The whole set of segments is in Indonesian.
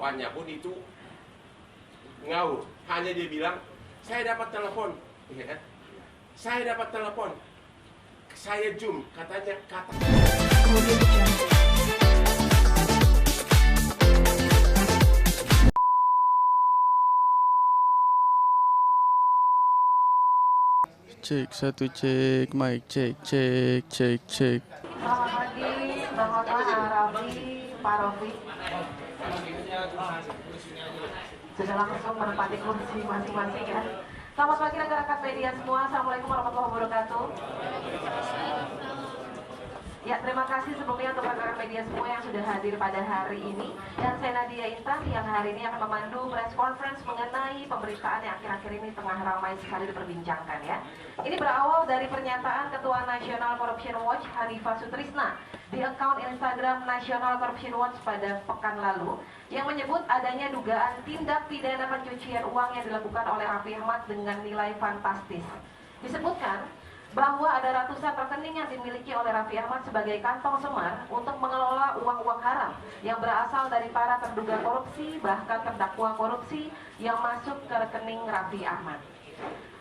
jawabannya pun itu ngawur. Hanya dia bilang, saya dapat telepon, ya kan? Saya dapat telepon, saya zoom, katanya kata. Cek satu, cek mic, cek. Selamat pagi, Bang Hotman, Arafi, Pak Rofi. Sudah langsung menempati kursi masing-masing ya. Selamat pagi rekan-rekan media semua. Assalamualaikum warahmatullahi wabarakatuh. Ya, terima kasih sebelumnya untuk rekan-rekan media semua yang sudah hadir pada hari ini. Dan saya Nadia Intan yang hari ini akan memandu press conference mengenai pemberitaan yang akhir-akhir ini tengah ramai sekali diperbincangkan ya. Ini berawal dari pernyataan Ketua National Corruption Watch Hanifah Sutrisna di akun Instagram National Corruption Watch pada pekan lalu yang menyebut adanya dugaan tindak pidana pencucian uang yang dilakukan oleh Raffi Ahmad dengan nilai fantastis. Disebutkan bahwa ada ratusan rekening yang dimiliki oleh Raffi Ahmad sebagai kantong semar untuk mengelola uang-uang haram yang berasal dari para terduga korupsi bahkan terdakwa korupsi yang masuk ke rekening Raffi Ahmad.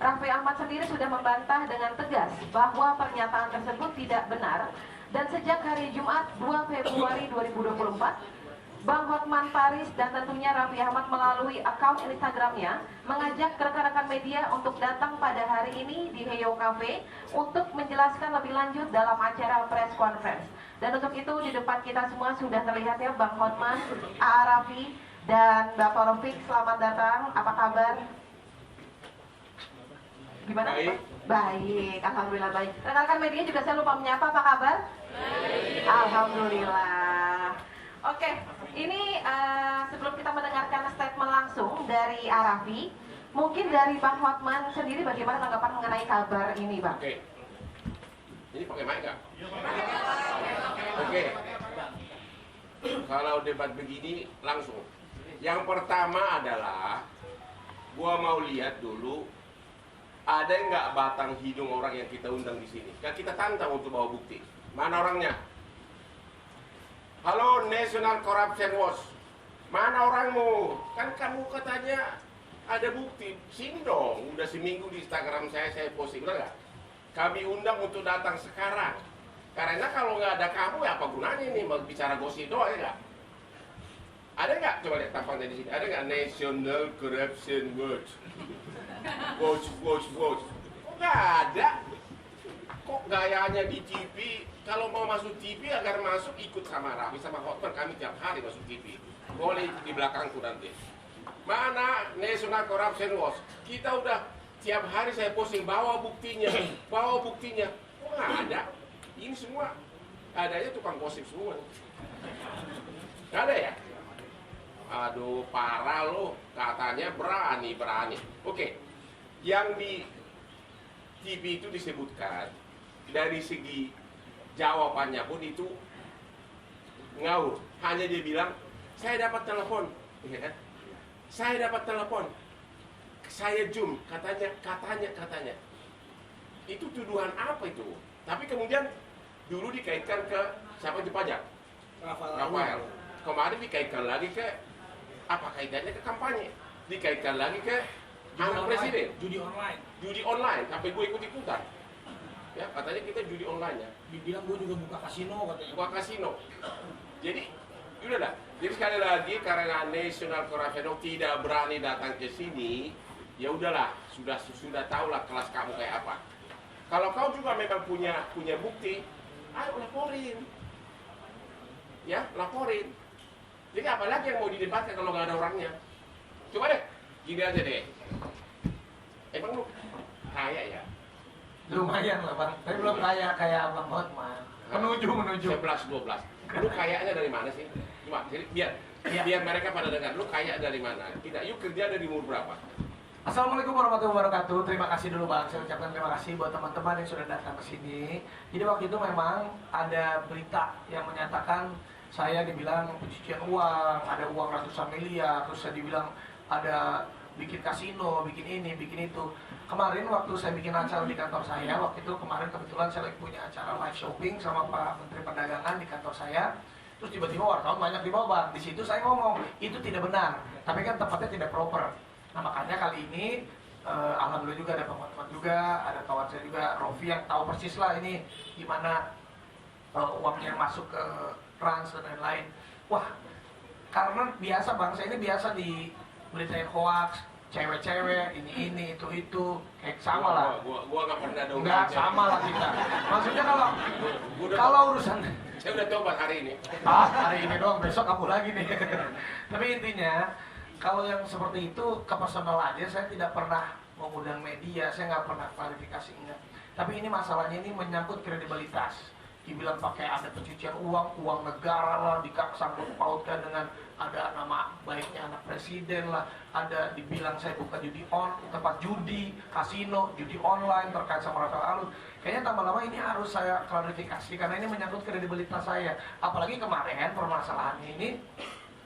Raffi Ahmad sendiri sudah membantah dengan tegas bahwa pernyataan tersebut tidak benar dan sejak hari Jumat 2 Februari 2024 Bang Hotman Paris dan tentunya Raffi Ahmad melalui akun Instagramnya mengajak rekan-rekan media untuk datang pada hari ini di Heyo Cafe untuk menjelaskan lebih lanjut dalam acara press conference. Dan untuk itu di depan kita semua sudah terlihat ya Bang Hotman, A.A. Raffi dan Bapak Rofik. Selamat datang, apa kabar? Gimana? Baik. Baik, alhamdulillah baik. Rekan-rekan media juga saya lupa menyapa, apa kabar? Baik. Alhamdulillah. Oke, ini sebelum kita mendengarkan statement langsung dari Arafi, mungkin dari Bang Hotman sendiri bagaimana tanggapan mengenai kabar ini, Bang? Oke. Ini pakai mic nggak? Oke. Kalau debat begini langsung. Yang pertama adalah, gua mau lihat dulu ada nggak batang hidung orang yang kita undang di sini. Kan kita tantang untuk bawa bukti. Mana orangnya? Halo National Corruption Watch, mana orangmu? Kan kamu katanya ada bukti. Sini dong, udah seminggu di Instagram saya posting, benar nggak? Kami undang untuk datang sekarang. Karena kalau nggak ada kamu, ya apa gunanya nih mau bicara gosip doang ya nggak? Ada nggak? Coba lihat tampangnya di sini. Ada nggak National Corruption Watch? Watch. Kok nggak ada? Kok gayanya di TV? Kalau mau masuk TV agar masuk ikut sama Raffi sama Hotman, kami tiap hari masuk TV. Boleh di belakangku nanti. Mana National Corruption Watch? Kita udah tiap hari saya posting, bawa buktinya. Kok nggak ada? Ini semua adanya tukang gosip semua. Nggak ada ya? Aduh, parah loh. Katanya berani. Oke, yang di TV itu disebutkan dari segi jawabannya pun itu ngawur. Hanya dia bilang, saya dapat telepon, ya kan? Saya dapat telepon, saya zoom, katanya. Itu tuduhan apa itu? Tapi kemudian dulu dikaitkan ke siapa di pajak? Rafael. Kemarin dikaitkan lagi ke apa kaitannya ke kampanye? Dikaitkan lagi ke anak presiden. Judi online. Sampai gue ikut-ikutan. Ya, katanya kita judi online ya. Dibilang gue juga buka kasino katanya. Buka kasino. Jadi, udah dah. Jadi sekali lagi karena National Corruption Watch tidak berani datang ke sini, ya udahlah, sudah tahulah kelas kamu kayak apa. Kalau kau juga memang punya bukti, ayo laporin. Ya, laporin. Jadi apalagi yang mau didebatkan kalau nggak ada orangnya? Coba deh, gini aja deh. Emang lu kaya ya? Lumayan lah bang, tapi belum kaya kayak Abang Hotman. Menuju. 11-12. Lu kayaknya dari mana sih? Cuma jadi biar mereka pada dengar, lu kaya dari mana? Kita yuk kerja dari umur berapa? Assalamualaikum warahmatullahi wabarakatuh. Terima kasih dulu bang, saya ucapkan terima kasih buat teman-teman yang sudah datang ke sini. Jadi waktu itu memang ada berita yang menyatakan saya dibilang pencucian uang, ada uang ratusan miliar, terus saya dibilang ada bikin kasino, bikin ini, bikin itu. Kemarin waktu saya bikin acara di kantor saya, waktu itu kemarin kebetulan saya lagi punya acara live shopping sama Pak Menteri Perdagangan di kantor saya. terus tiba-tiba wartawan banyak di bawah. Di situ saya ngomong itu tidak benar, tapi kan tempatnya tidak proper. Nah makanya kali ini alhamdulillah juga ada teman-teman juga, ada kawan saya juga Rofi yang tahu persis lah ini gimana uangnya masuk ke trans dan lain-lain. Wah, karena biasa bangsa ini biasa diberitain hoax, cewek-cewek, ini, itu, kayak sama lah. Gua nggak pernah dong. Enggak, sama lah kita. Maksudnya kalau urusan... Saya udah coba hari ini. Hari ini doang, besok kamu lagi nih. Tapi intinya, kalau yang seperti itu, ke personal aja, saya tidak pernah mengundang media, saya nggak pernah klarifikasi, enggak. Tapi ini masalahnya ini menyangkut kredibilitas. Dibilang pakai ada pencucian uang negara lah, disangkut pautkan dengan ada nama baiknya anak presiden lah, ada dibilang saya buka tempat judi, kasino, judi online terkait sama Rafael Alun. Kayaknya lama-lama ini harus saya klarifikasi karena ini menyangkut kredibilitas saya. Apalagi kemarin permasalahannya ini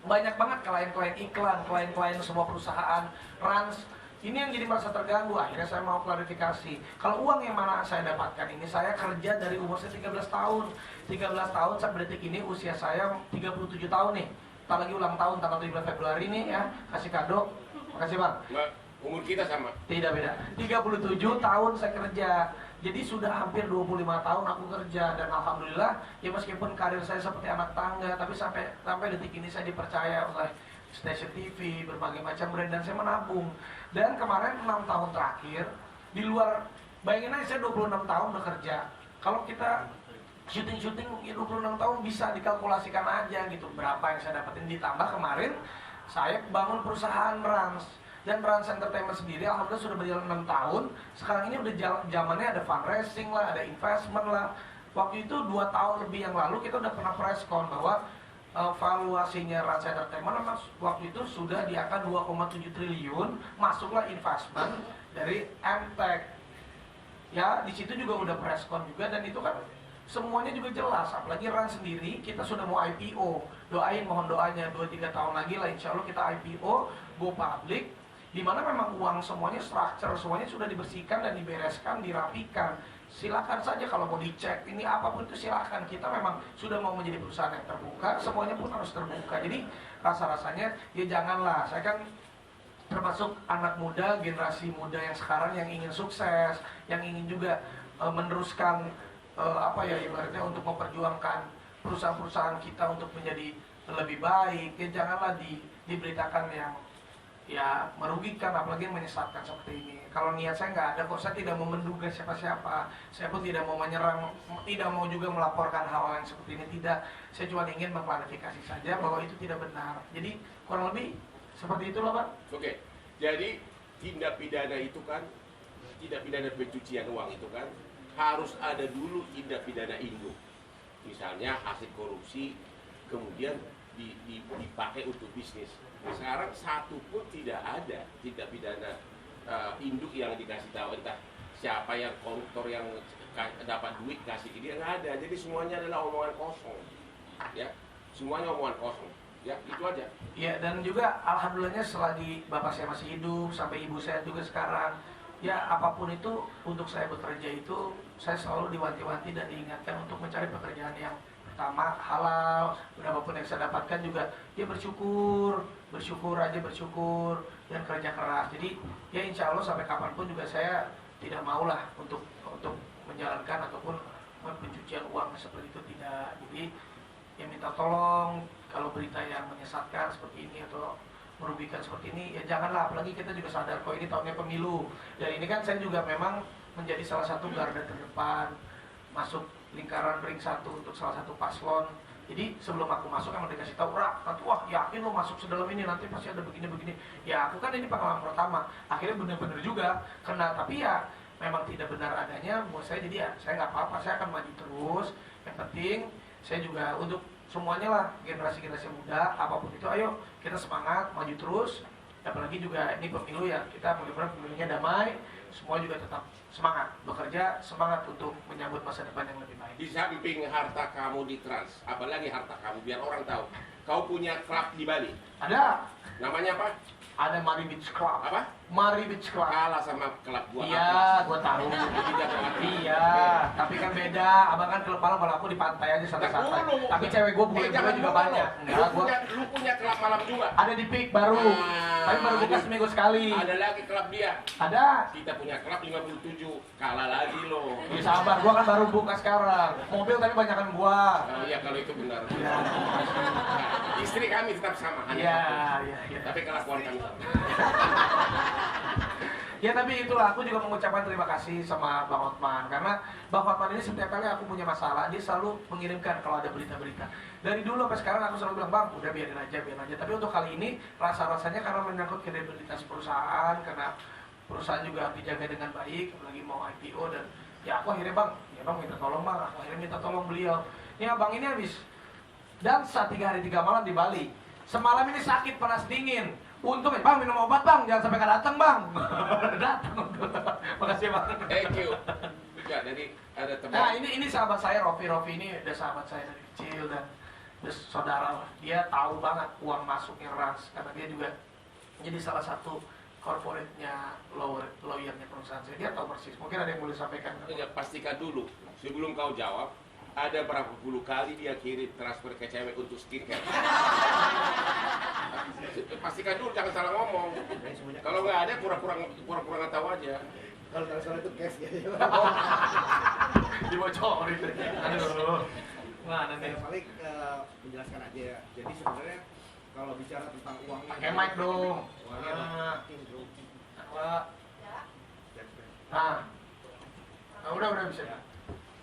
banyak banget klien-klien iklan, klien-klien semua perusahaan rans. Ini yang jadi merasa terganggu, akhirnya saya mau klarifikasi. Kalau uang yang mana saya dapatkan ini, saya kerja dari umur saya 13 tahun. 13 tahun sampai detik ini usia saya 37 tahun nih. Ntar lagi ulang tahun tanggal 17 Februari nih ya, kasih kado. Makasih Bang. Umur kita sama. Tidak beda. 37 tahun saya kerja. Jadi sudah hampir 25 tahun aku kerja dan alhamdulillah ya meskipun karir saya seperti anak tangga, tapi sampai detik ini saya dipercaya oleh stasiun TV, berbagai macam brand, dan saya menabung. Dan kemarin 6 tahun terakhir, di luar, bayangin aja saya 26 tahun bekerja. Kalau kita syuting ya 26 tahun bisa dikalkulasikan aja gitu, berapa yang saya dapetin. Ditambah kemarin, saya bangun perusahaan Rans. Dan Rans Entertainment sendiri, alhamdulillah sudah berjalan 6 tahun. Sekarang ini udah zamannya ada fundraising lah, ada investment lah. Waktu itu 2 tahun lebih yang lalu, kita udah pernah press con bahwa valuasinya Rans Entertainment waktu itu sudah di angka 2,7 triliun, masuklah investment dari MTech. Ya, di situ juga udah preskon juga dan itu kan semuanya juga jelas. Apalagi Rans sendiri kita sudah mau IPO. Doain, mohon doanya 2-3 tahun lagi lah insya Allah kita IPO, go public, di mana memang uang semuanya structure, semuanya sudah dibersihkan dan dibereskan, dirapikan. Silakan saja kalau mau dicek ini apapun itu silakan. Kita memang sudah mau menjadi perusahaan yang terbuka, semuanya pun harus terbuka. Jadi rasa-rasanya ya janganlah. Saya kan termasuk anak muda, generasi muda yang sekarang yang ingin sukses, yang ingin juga meneruskan ibaratnya untuk memperjuangkan perusahaan-perusahaan kita untuk menjadi lebih baik. Ya janganlah diberitakan yang ya merugikan, apalagi menyesatkan seperti ini. Kalau niat saya nggak ada kok, saya tidak mau menduga siapa-siapa, saya pun tidak mau menyerang, tidak mau juga melaporkan hal yang seperti ini, tidak. Saya cuma ingin mengklarifikasi saja bahwa itu tidak benar. Jadi kurang lebih seperti itulah Pak. Oke, jadi tindak pidana itu kan, tindak pidana pencucian uang itu kan harus ada dulu tindak pidana induk. Misalnya hasil korupsi kemudian dipakai untuk bisnis. Sekarang satu pun tidak ada tindak pidana induk yang dikasih tahu, entah siapa yang koruptor yang dapat duit kasih ini, nggak ada. Jadi semuanya adalah omongan kosong, ya, semuanya omongan kosong, ya, itu aja. Ya, dan juga alhamdulillahnya selagi bapak saya masih hidup sampai ibu saya juga sekarang, ya apapun itu untuk saya bekerja itu saya selalu diwanti-wanti dan diingatkan untuk mencari pekerjaan yang pertama halal, berapapun yang saya dapatkan juga dia bersyukur dan kerja keras. Jadi ya insya Allah sampai kapanpun juga saya tidak maulah untuk menjalankan ataupun pencucian uang seperti itu, tidak. Jadi ya minta tolong kalau berita yang menyesatkan seperti ini atau merugikan seperti ini ya janganlah. Apalagi kita juga sadar kok ini tahunnya pemilu dan ini kan saya juga memang menjadi salah satu garda terdepan masuk lingkaran ring 1 untuk salah satu paslon. Jadi sebelum aku masuk emang dikasih tahu, nanti wah yakin lo masuk sedalam ini nanti pasti ada begini-begini. Ya aku kan ini pengalaman pertama, akhirnya benar-benar juga kena. Tapi ya memang tidak benar adanya buat saya, jadi ya saya nggak apa-apa, saya akan maju terus. Yang penting saya juga untuk semuanya lah generasi-generasi muda apapun itu, ayo kita semangat maju terus. Apalagi juga ini pemilu ya, kita mudah-mudahan pemilunya damai, semua juga tetap semangat bekerja, semangat untuk menyambut masa depan yang lebih baik. Di samping harta kamu di Trans, apalagi harta kamu biar orang tahu, kau punya klub di Bali. Ada. Namanya apa? Ada Mari Beach Club. Apa? Mari Beach Club. Kalah sama klub gua. Iya, gua tahu. Tidak Iya, tapi kan beda. Abang kan klub malam, kalau aku di pantai aja santai-santai. Tapi cewek gua bule juga banyak. Enggak, Lu punya klub malam juga. ada di Peak baru. Tapi baru buka seminggu sekali. Ada lagi klub dia. Ada. Kita punya klub 57. Kalah lagi lo. Ya sabar, gua kan baru buka sekarang. Mobil tapi banyakan gua. Oh iya kalau itu benar. Iya. Nah, istri kami tetap sama. hanya Iya, satu. iya. Tapi kelakuan kami. Ya tapi itulah, aku juga mengucapkan terima kasih sama Bang Hotman. Karena Bang Hotman ini setiap kali aku punya masalah, dia selalu mengirimkan kalau ada berita-berita. Dari dulu sampai sekarang aku selalu bilang, Bang, udah biarin aja. Tapi untuk kali ini, rasa-rasanya karena menyangkut kredibilitas perusahaan, karena perusahaan juga harus dijaga dengan baik, apalagi mau IPO, dan ya aku akhirnya, Bang, ya Bang minta tolong Bang, aku akhirnya minta tolong beliau. Ini Abang ini habis dansa 3 hari 3 malam di Bali. Semalam ini sakit, panas dingin. Untung ya, Bang, minum obat Bang, jangan sampai gak datang Bang. Datang. Makasih Bang. Thank you. Juga jadi ada teman. Nah ini sahabat saya, Rofi ini udah sahabat saya dari kecil dan udah saudara lah. Dia tahu banget uang masuknya Rans, karena dia juga jadi salah satu corporate-nya lawyer-nya perusahaan saya. Dia tahu persis. Mungkin ada yang boleh sampaikan. Ya, pastikan dulu sebelum kau jawab. Ada berapa puluh kali dia kirim transfer ke cewek untuk skincare. Pastikan dulu, jangan salah ngomong. Kalau nggak ada, pura-pura nggak tahu aja. Kalau transfer itu cash ya. Dibocorin. Aduh. Mana nih? Saya paling menjelaskan aja ya. Jadi sebenarnya kalau bicara tentang uangnya, Pakai mic dong. Uangnya Nah. makin bro. Nah, udah bisa.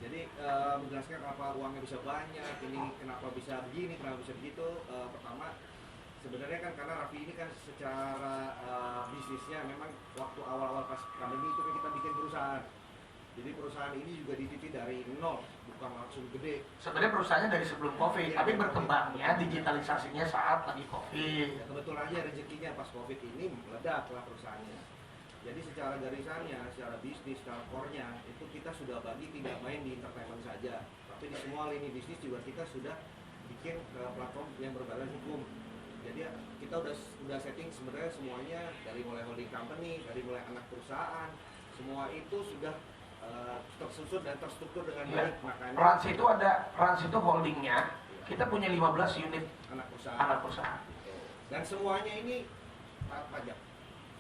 Jadi menjelaskan kenapa uangnya bisa banyak, ini kenapa bisa begini, kenapa bisa begitu. Pertama, sebenarnya kan karena Raffi ini kan secara bisnisnya memang waktu awal-awal pas pandemi itu kan kita bikin perusahaan. Jadi perusahaan ini juga didirikan dari nol, bukan langsung gede. Sebenarnya perusahaannya dari sebelum COVID, tapi berkembangnya digitalisasinya saat lagi COVID. Ya, kebetulan aja rezekinya pas COVID ini meledaklah perusahaannya. Jadi secara garisannya, secara bisnis, secara core-nya itu kita sudah bagi tidak main di entertainment saja, tapi di semua lini bisnis juga kita sudah bikin platform yang berbadan hukum. Jadi kita udah setting sebenarnya semuanya dari mulai holding company, dari mulai anak perusahaan, semua itu sudah tersusun dan terstruktur dengan baik. Makanya Rans itu holdingnya, kita punya 15 unit anak perusahaan. Dan semuanya ini taat pajak.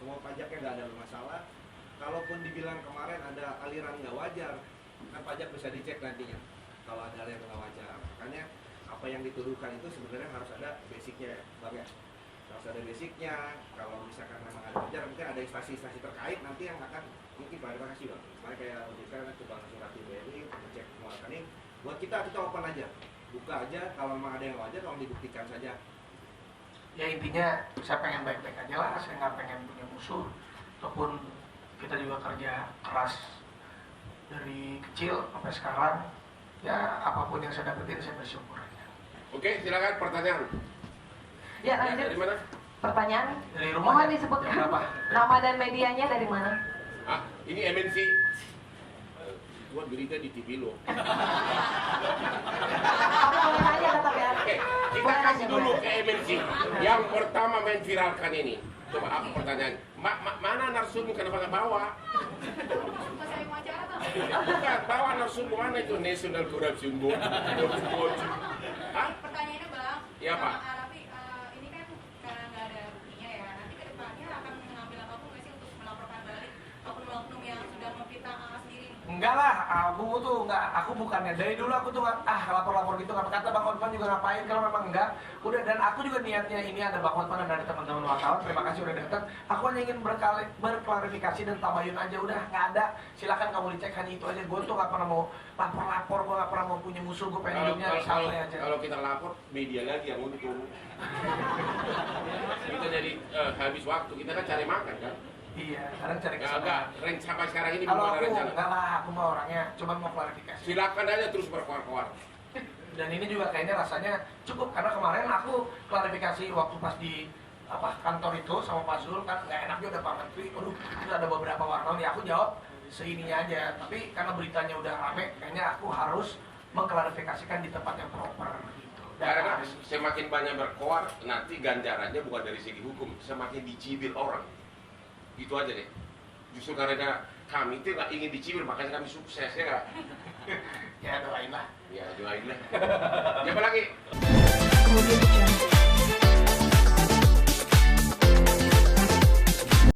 Semua pajaknya nggak ada masalah. Kalaupun dibilang kemarin ada aliran nggak wajar, kan pajak bisa dicek nantinya. Kalau ada aliran nggak wajar, makanya apa yang dituduhkan itu sebenarnya harus ada basicnya, Bang ya. Harus ada basicnya. Kalau misalkan memang ada wajar, mungkin ada instansi-instansi terkait nanti yang akan mungkin klarifikasi Bang. Makanya kayak OJK kan coba surati BRI, ngecek semua rekening. Buat kita open aja, buka aja. Kalau memang ada yang wajar, tolong dibuktikan saja. Ya intinya saya pengen baik-baik aja lah, saya nggak pengen punya musuh. Ataupun kita juga kerja keras dari kecil sampai sekarang. Ya apapun yang saya dapetin saya bersyukur aja. Oke, silakan pertanyaan. Ya lanjut. Dari mana? Pertanyaan. Dari rumah Mohon aja. disebutkan Jam berapa? nama dan medianya dari mana? Ah, ini MNC. Gua berita di TV lo. Kamu boleh nanya tetap ya. Oke, kita Boleh kasih nanya, dulu boleh. ke MNC. Yang pertama menviralkan ini. Coba apa pertanyaan? Mana narsummu kenapa nggak bawa? Bukan, bawa narsummu mana itu National Corruption Board? Hah? Pertanyaannya Bang, Iya, Pak. Raffi, ini kan karena nggak ada buktinya ya, nanti ke depannya akan mengambil apapun nggak sih untuk melaporkan balik oknum-oknum yang sudah memfitnah sendiri? Enggak lah, aku bukannya dari dulu aku tuh lapor-lapor gitu, nggak kata Bang Hotman juga ngapain kalau memang enggak. Udah, dan aku juga niatnya ini ada Bang Hotman dan ada teman-teman wartawan, terima kasih udah datang. Aku hanya ingin berklarifikasi dan tabayun aja, udah nggak ada. Silakan kamu dicek, hanya itu aja. Gue tuh nggak pernah mau lapor-lapor, gue nggak pernah mau punya musuh, gue pengen hidupnya santai aja. Kalau kita lapor, media lagi yang untung. Kita jadi habis waktu, kita kan cari makan kan? Iya, sekarang cari Enggak, kesempatan. sampai sekarang ini Kalau belum ada aku rencana. enggak lah, aku mau orangnya cuma mau klarifikasi. Silakan aja terus berkoar-koar. Dan ini juga kayaknya rasanya cukup, karena kemarin aku klarifikasi waktu pas di kantor itu sama Pak Zul, kan nggak enaknya udah Pak Menteri, aduh itu ada beberapa wartawan, ya aku jawab seininya aja. Tapi karena beritanya udah rame, kayaknya aku harus mengklarifikasikan di tempat yang proper gitu. Karena semakin banyak berkoar, nanti ganjarannya bukan dari segi hukum, semakin dicibir orang. Gitu aja deh. Justru karena kami itu nggak ingin dicibir, makanya kami sukses ya nggak? Ya doain lah. Ya doain lah. Siapa lagi? Kemudian